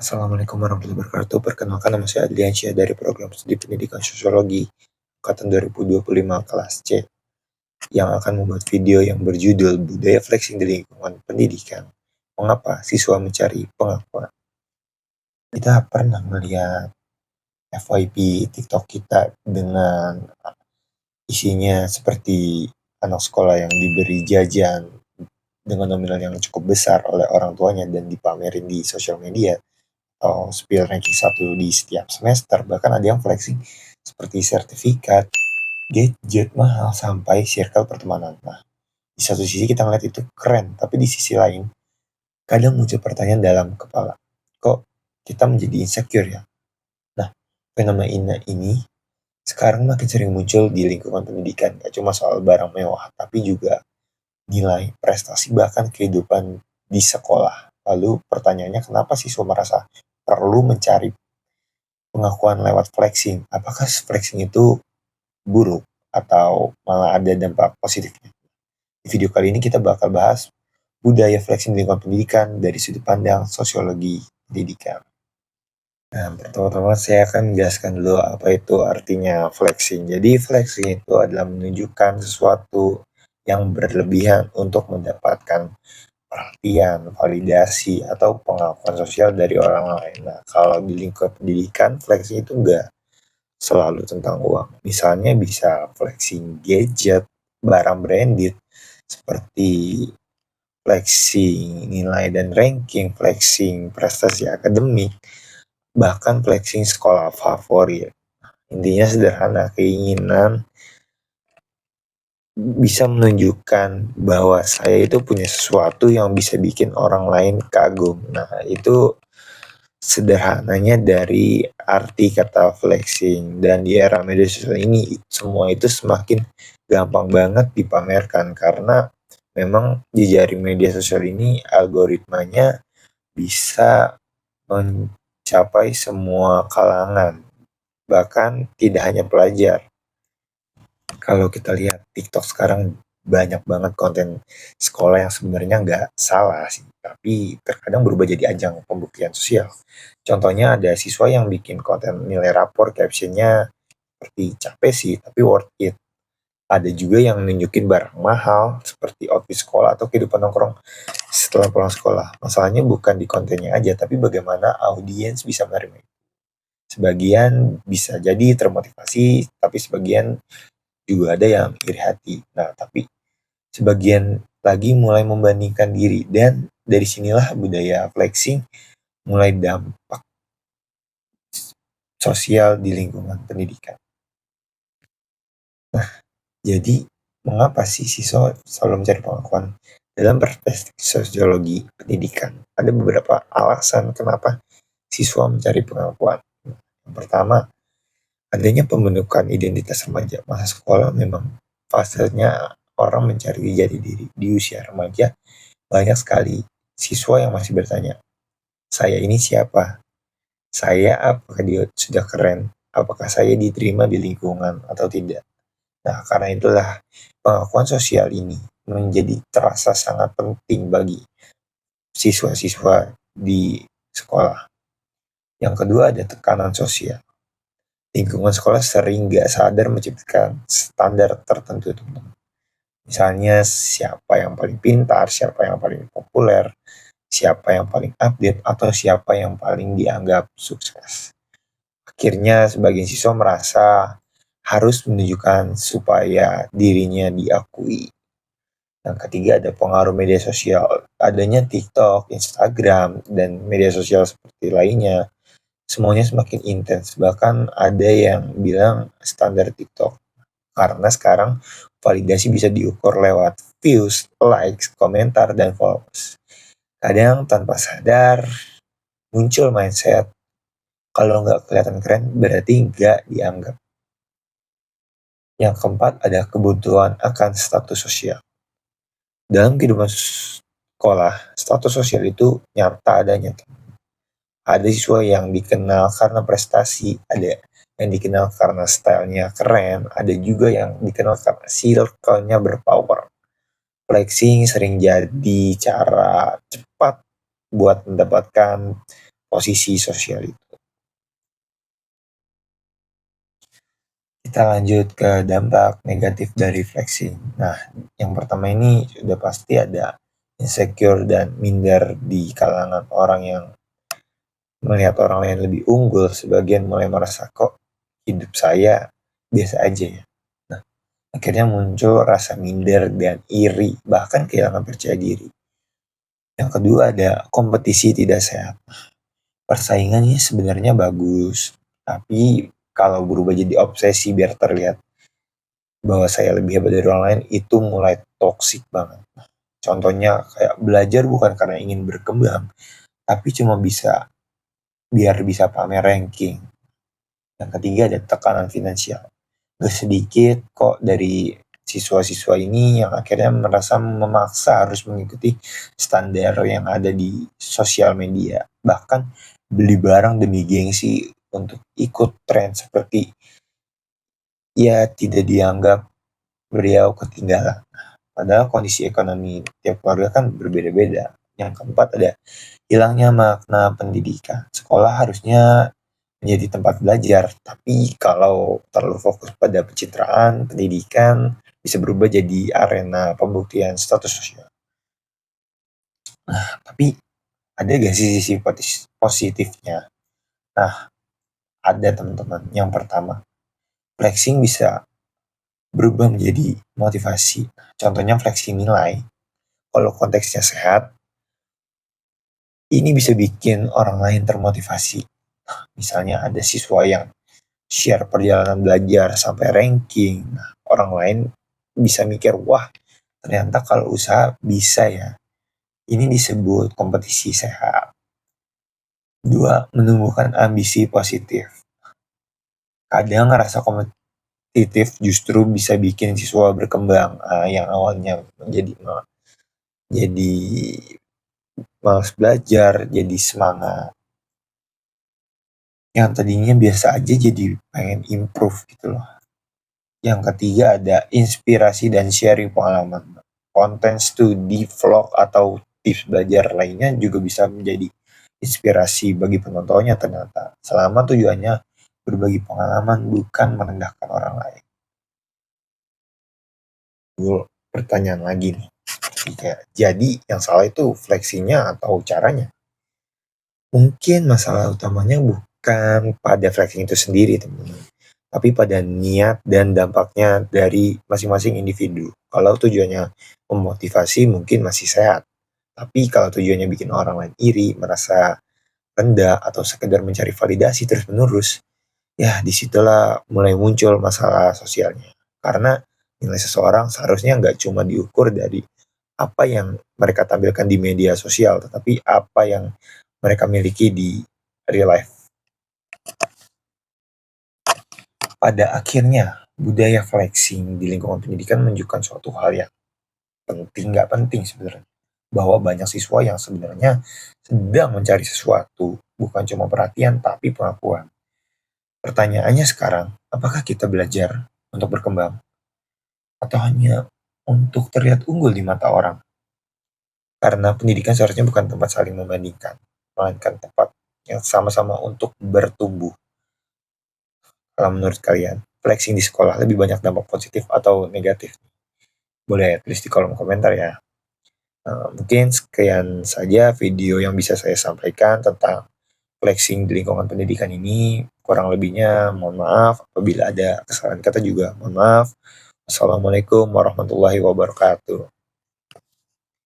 Assalamualaikum warahmatullahi wabarakatuh. Perkenalkan nama saya Adliansyah dari program studi pendidikan sosiologi angkatan 2025 kelas C yang akan membuat video yang berjudul Budaya Flexing di Lingkungan Pendidikan. Mengapa siswa mencari pengakuan? Kita pernah melihat FYP TikTok kita dengan isinya seperti anak sekolah yang diberi jajan dengan nominal yang cukup besar oleh orang tuanya dan dipamerin di sosial media atau spill ranking 1 di setiap semester, bahkan ada yang flexing seperti sertifikat, gadget mahal, sampai circle pertemanan. Nah, di satu sisi kita ngeliat itu keren, tapi di sisi lain kadang muncul pertanyaan dalam kepala, kok kita menjadi insecure ya? Nah, fenomena ini sekarang makin sering muncul di lingkungan pendidikan, gak cuma soal barang mewah, tapi juga nilai, prestasi, bahkan kehidupan di sekolah. Lalu pertanyaannya, kenapa siswa merasa perlu mencari pengakuan lewat flexing? Apakah flexing itu buruk atau malah ada dampak positifnya? Di video kali ini kita bakal bahas budaya flexing di lingkungan pendidikan dari sudut pandang sosiologi pendidikan. Nah, pertama-tama saya akan menjelaskan dulu apa itu artinya flexing. Jadi flexing itu adalah menunjukkan sesuatu yang berlebihan untuk mendapatkan perhatian, validasi, atau pengakuan sosial dari orang lain. Nah, kalau di lingkup pendidikan, flexing itu enggak selalu tentang uang. Misalnya bisa flexing gadget, barang branded, seperti flexing nilai dan ranking, flexing prestasi akademik, bahkan flexing sekolah favorit. Intinya sederhana, keinginan bisa menunjukkan bahwa saya itu punya sesuatu yang bisa bikin orang lain kagum. Nah, itu sederhananya dari arti kata flexing. Dan di era media sosial ini semua itu semakin gampang banget dipamerkan karena memang jejaring media sosial ini algoritmanya bisa mencapai semua kalangan, bahkan tidak hanya pelajar. Kalau kita lihat TikTok sekarang banyak banget konten sekolah yang sebenarnya nggak salah sih, tapi terkadang berubah jadi ajang pembuktian sosial. Contohnya ada siswa yang bikin konten nilai rapor, captionnya seperti capek sih tapi worth it. Ada juga yang nunjukin barang mahal seperti outfit sekolah atau kehidupan nongkrong setelah pulang sekolah. Masalahnya bukan di kontennya aja, tapi bagaimana audiens bisa menerima. Sebagian bisa jadi termotivasi, tapi sebagian juga ada yang iri hati. Nah, tapi sebagian lagi mulai membandingkan diri, dan dari sinilah budaya flexing mulai dampak sosial di lingkungan pendidikan. Nah, jadi mengapa sih siswa selalu mencari pengakuan? Dalam perspektif sosiologi pendidikan, ada beberapa alasan kenapa siswa mencari pengakuan. Yang pertama, adanya pembentukan identitas remaja. Masa sekolah memang fasenya orang mencari jati diri. Di usia remaja, banyak sekali siswa yang masih bertanya, saya ini siapa? Saya apakah dia sudah keren? Apakah saya diterima di lingkungan atau tidak? Nah, karena itulah pengakuan sosial ini menjadi terasa sangat penting bagi siswa-siswa di sekolah. Yang kedua, ada tekanan sosial. Lingkungan sekolah sering gak sadar menciptakan standar tertentu, teman-teman. Misalnya siapa yang paling pintar, siapa yang paling populer, siapa yang paling update, atau siapa yang paling dianggap sukses. Akhirnya sebagian siswa merasa harus menunjukkan supaya dirinya diakui. Yang ketiga, ada pengaruh media sosial. Adanya TikTok, Instagram, dan media sosial seperti lainnya, semuanya semakin intens. Bahkan ada yang bilang standar TikTok. Karena sekarang validasi bisa diukur lewat views, likes, komentar, dan followers. Kadang tanpa sadar muncul mindset, kalau nggak kelihatan keren berarti nggak dianggap. Yang keempat, ada kebutuhan akan status sosial. Dalam kehidupan sekolah, status sosial itu nyata adanya. Ada siswa yang dikenal karena prestasi, ada yang dikenal karena stylenya keren, ada juga yang dikenal karena circle-nya berpower. Flexing sering jadi cara cepat buat mendapatkan posisi sosial itu. Kita lanjut ke dampak negatif dari flexing. Nah, yang pertama ini sudah pasti ada insecure dan minder di kalangan orang yang melihat orang lain lebih unggul. Sebagian mulai merasa kok hidup saya biasa aja ya. Nah, akhirnya muncul rasa minder dan iri, bahkan kehilangan percaya diri. Yang kedua ada kompetisi tidak sehat. Persaingannya sebenarnya bagus, tapi kalau berubah jadi obsesi biar terlihat bahwa saya lebih hebat dari orang lain, itu mulai toksik banget. Contohnya kayak belajar bukan karena ingin berkembang, tapi cuma biar bisa pamer ranking. Yang ketiga ada tekanan finansial. Gak sedikit kok dari siswa-siswa ini yang akhirnya merasa memaksa harus mengikuti standar yang ada di sosial media. Bahkan beli barang demi gengsi untuk ikut tren seperti ya tidak dianggap beliau ketinggalan. Padahal kondisi ekonomi tiap keluarga kan berbeda-beda. Yang keempat ada hilangnya makna pendidikan. Sekolah harusnya menjadi tempat belajar, tapi kalau terlalu fokus pada pencitraan, pendidikan bisa berubah jadi arena pembuktian status sosial. Tapi ada gak sih sisi positifnya? Nah, ada teman-teman. Yang pertama, flexing bisa berubah menjadi motivasi. Contohnya flexing nilai. Kalau konteksnya sehat, ini bisa bikin orang lain termotivasi. Misalnya ada siswa yang share perjalanan belajar sampai ranking. Nah, orang lain bisa mikir, wah ternyata kalau usaha bisa ya. Ini disebut kompetisi sehat. Dua, menumbuhkan ambisi positif. Kadang ngerasa kompetitif justru bisa bikin siswa berkembang. Yang awalnya jadi malas belajar, jadi semangat. Yang tadinya biasa aja jadi pengen improve gitu loh. Yang ketiga ada inspirasi dan sharing pengalaman. Konten studi, vlog, atau tips belajar lainnya juga bisa menjadi inspirasi bagi penontonnya ternyata. Selama tujuannya berbagi pengalaman bukan merendahkan orang lain. Pertanyaan lagi nih. Jadi yang salah itu fleksinya atau caranya? Mungkin masalah utamanya bukan pada flexing itu sendiri teman-teman, tapi pada niat dan dampaknya dari masing-masing individu. Kalau tujuannya memotivasi mungkin masih sehat, tapi kalau tujuannya bikin orang lain iri, merasa rendah, atau sekedar mencari validasi terus-menerus, ya disitulah mulai muncul masalah sosialnya. Karena nilai seseorang seharusnya nggak cuma diukur dari apa yang mereka tampilkan di media sosial, tetapi apa yang mereka miliki di real life. Pada akhirnya, budaya flexing di lingkungan pendidikan menunjukkan suatu hal yang nggak penting sebenarnya. Bahwa banyak siswa yang sebenarnya sedang mencari sesuatu, bukan cuma perhatian tapi pengakuan. Pertanyaannya sekarang, apakah kita belajar untuk berkembang? Atau hanya untuk terlihat unggul di mata orang? Karena pendidikan seharusnya bukan tempat saling membandingkan, melainkan tempat yang sama-sama untuk bertumbuh. Kalau menurut kalian, flexing di sekolah lebih banyak dampak positif atau negatif? Boleh tulis di kolom komentar ya. Mungkin sekian saja video yang bisa saya sampaikan tentang flexing di lingkungan pendidikan ini. Kurang lebihnya mohon maaf, apabila ada kesalahan kata juga mohon maaf. Assalamualaikum warahmatullahi wabarakatuh.